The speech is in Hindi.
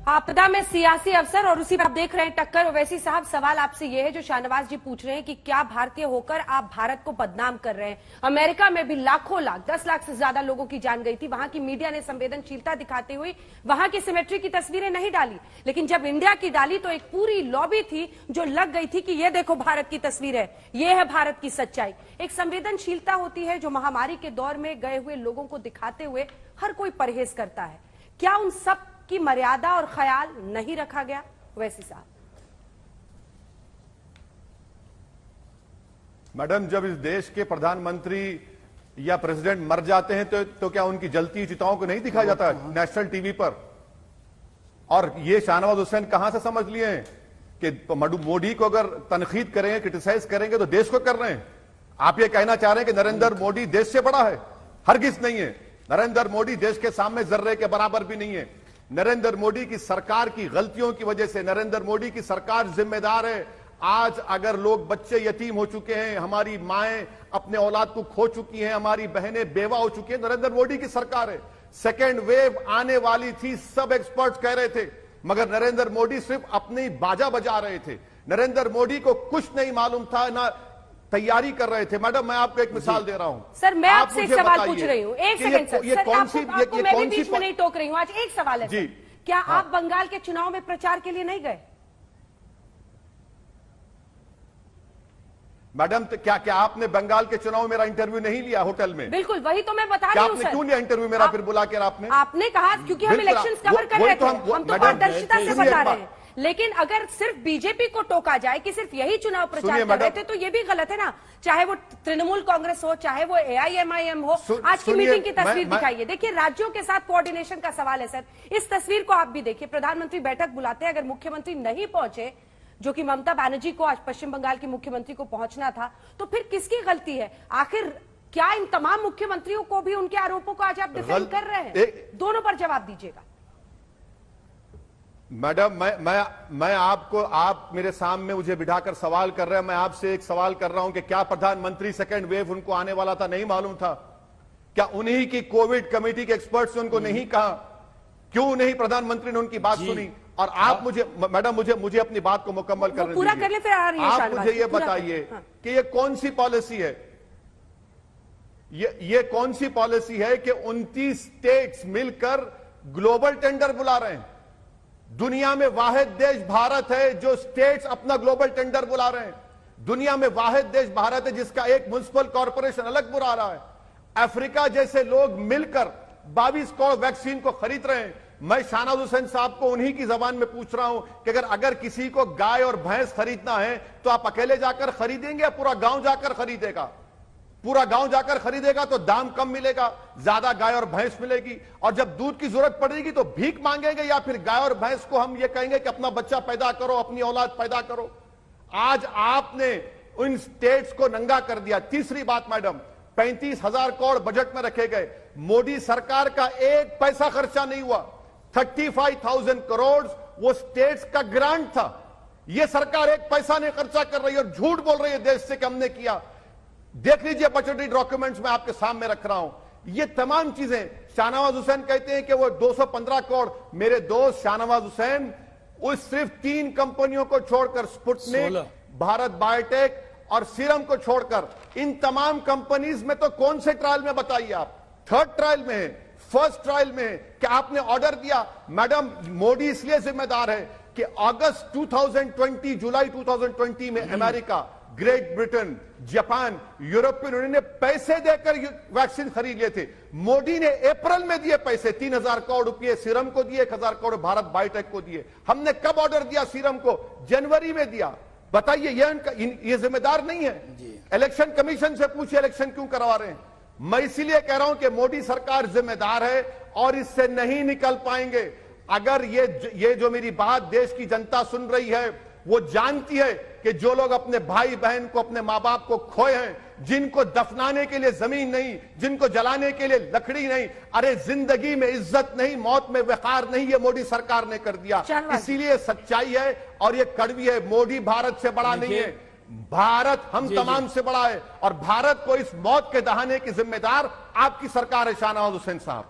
आपदा में सियासी अवसर और उसी पर आप देख रहे हैं टक्कर। ओवैसी साहब, सवाल आपसे यह है जो शाहनवाज जी पूछ रहे हैं कि क्या भारतीय होकर आप भारत को बदनाम कर रहे हैं। अमेरिका में भी लाखों लाख 10 लाख से ज्यादा लोगों की जान गई थी। वहां की मीडिया ने संवेदनशीलता दिखाते हुए वहां की सिमेट्री की तस्वीरें नहीं डाली, लेकिन जब इंडिया की डाली तो एक पूरी लॉबी थी जो लग गई थी कि ये देखो भारत की तस्वीर है, ये है भारत की सच्चाई। एक संवेदनशीलता होती है जो महामारी के दौर में गए हुए लोगों को दिखाते हुए हर कोई परहेज करता है। क्या उन सब की मर्यादा और ख्याल नहीं रखा गया? ओवैसी साहब। मैडम, जब इस देश के प्रधानमंत्री या प्रेसिडेंट मर जाते हैं तो क्या उनकी जलती चिताओं को नहीं दिखाया जाता नेशनल टीवी पर? और ये शाहनवाज हुसैन कहां से समझ लिए हैं कि मोदी को अगर तनकीद करेंगे, क्रिटिसाइज करेंगे तो देश को कर रहे हैं? आप ये कहना चाह रहे हैं कि नरेंद्र मोदी देश से बड़ा है? हरगिज नहीं है। नरेंद्र मोदी देश के सामने जर्रे के बराबर भी नहीं है। नरेंद्र मोदी की सरकार की गलतियों की वजह से नरेंद्र मोदी की सरकार जिम्मेदार है। आज अगर लोग बच्चे यतीम हो चुके हैं, हमारी माएं अपने औलाद को खो चुकी हैं, हमारी बहनें बेवा हो चुकी हैं, नरेंद्र मोदी की सरकार है। सेकेंड वेव आने वाली थी, सब एक्सपर्ट्स कह रहे थे, मगर नरेंद्र मोदी सिर्फ अपनी बाजा बजा रहे थे। नरेंद्र मोदी को कुछ नहीं मालूम था, ना तैयारी कर रहे थे। मैडम, मैं आपको एक मिसाल दे रहा हूं। सर, मैं आपसे एक सवाल पूछ रही हूं। एक सेकंड सर, ये कौन सी मैं भी बीच में नहीं टोक रही हूं। आज एक सवाल है जी, क्या आप बंगाल के चुनाव में प्रचार के लिए नहीं गए? मैडम, तो क्या आपने बंगाल के चुनाव में मेरा इंटरव्यू नहीं लिया होटल में? बिल्कुल, वही तो मैं बता रही हूं। आपने क्यों लिया इंटरव्यू मेरा फिर बुला कर? आपने कहा क्योंकि हम इलेक्शंस कवर कर रहे थे, हम तो पारदर्शिता से बता रहे हैं। लेकिन अगर सिर्फ बीजेपी को टोका जाए कि सिर्फ यही चुनाव प्रचार कर रहे थे तो ये भी गलत है ना। चाहे वो तृणमूल कांग्रेस हो, चाहे वो AIMIM हो। आज की मीटिंग की तस्वीर दिखाइए। देखिए, राज्यों के साथ कोऑर्डिनेशन का सवाल है सर। इस तस्वीर को आप भी देखिए। प्रधानमंत्री बैठक बुलाते हैं, अगर मुख्यमंत्री नहीं पहुंचे, जो कि ममता बनर्जी को आज पश्चिम बंगाल की मुख्यमंत्री को पहुंचना था, तो फिर किसकी गलती है? आखिर क्या इन तमाम मुख्यमंत्रियों को भी उनके आरोपों को आज आप डिफेंड कर रहे हैं? दोनों पर जवाब दीजिएगा। मैडम, मैं आपको, आप मेरे सामने मुझे बिठाकर सवाल कर रहे हैं। मैं आपसे एक सवाल कर रहा हूं कि क्या प्रधानमंत्री सेकेंड वेव उनको आने वाला था, नहीं मालूम था? क्या उन्हीं की कोविड कमेटी के एक्सपर्ट्स ने उनको नहीं कहा? क्यों नहीं प्रधानमंत्री ने उनकी बात सुनी? और आप मुझे, मैडम, मुझे अपनी बात को मुकम्मल करने पूरा कर ले, फिर आप मुझे ये बताइए कि ये कौन सी पॉलिसी है? ये कौन सी पॉलिसी है कि 29 स्टेट्स मिलकर ग्लोबल टेंडर बुला रहे हैं? दुनिया में वाहिद देश भारत है जो स्टेट्स अपना ग्लोबल टेंडर बुला रहे हैं। दुनिया में वाहिद देश भारत है जिसका एक म्युनिसिपल कॉर्पोरेशन अलग बुला रहा है। अफ्रीका जैसे लोग मिलकर 22 करोड़ वैक्सीन को खरीद रहे हैं। मैं शाहनवाज हुसैन साहब को उन्हीं की जबान में पूछ रहा हूं कि अगर किसी को गाय और भैंस खरीदना है तो आप अकेले जाकर खरीदेंगे या पूरा गांव जाकर खरीदेगा? पूरा गांव जाकर खरीदेगा तो दाम कम मिलेगा, ज्यादा गाय और भैंस मिलेगी। और जब दूध की जरूरत पड़ेगी तो भीख मांगेंगे, या फिर गाय और भैंस को हम ये कहेंगे कि अपना बच्चा पैदा करो, अपनी औलाद पैदा करो। आज आपने उन स्टेट्स को नंगा कर दिया। तीसरी बात मैडम, 35,000 करोड़ बजट में रखे गए। मोदी सरकार का एक पैसा खर्चा नहीं हुआ। 35,000 करोड़ वो स्टेट्स का ग्रांट था। ये सरकार एक पैसा नहीं खर्चा कर रही और झूठ बोल रही है देश से कि हमने किया। देख लीजिए, बजटरी डॉक्यूमेंट्स में आपके सामने रख रहा हूं। ये तमाम चीजें शाहनवाज हुसैन कहते हैं कि वो 215 करोड़। मेरे दोस्त शाहनवाज हुसैन, उस सिर्फ 3 कंपनियों को छोड़कर, स्पुतनिक, भारत बायोटेक और सीरम को छोड़कर, इन तमाम कंपनीज में तो कौन से ट्रायल में बताइए आप? 3rd ट्रायल में है, 1st ट्रायल में है कि आपने ऑर्डर दिया? मैडम, मोदी इसलिए जिम्मेदार है कि अगस्त 2020, जुलाई 2020 में America, great Britain, Japan, European union ने पैसे देकर वैक्सीन खरीद लिए थे। मोदी ने अप्रैल में दिए पैसे, 3,000 करोड़ रुपए सीरम को दिए, 1,000 करोड़ भारत बायोटेक को दिए। हमने कब ऑर्डर दिया सीरम को? जनवरी में दिया। बताइए, ये जिम्मेदार नहीं है? इलेक्शन कमीशन से पूछिए इलेक्शन क्यों करवा रहे हैं। मैं इसीलिए कह रहा हूं कि मोदी सरकार जिम्मेदार है और इससे नहीं निकल पाएंगे। अगर ये जो मेरी बात देश की जनता सुन रही है, वो जानती है कि जो लोग अपने भाई बहन को, अपने मां बाप को खोए हैं, जिनको दफनाने के लिए जमीन नहीं, जिनको जलाने के लिए लकड़ी नहीं, अरे जिंदगी में इज्जत नहीं, मौत में वकार नहीं, ये मोदी सरकार ने कर दिया। इसीलिए सच्चाई है और ये कड़वी है। मोदी भारत से बड़ा नहीं है, भारत हम तमाम से बड़ा है और भारत को इस मौत के दहाने की जिम्मेदार आपकी सरकार है शाहनवाज हुसैन साहब।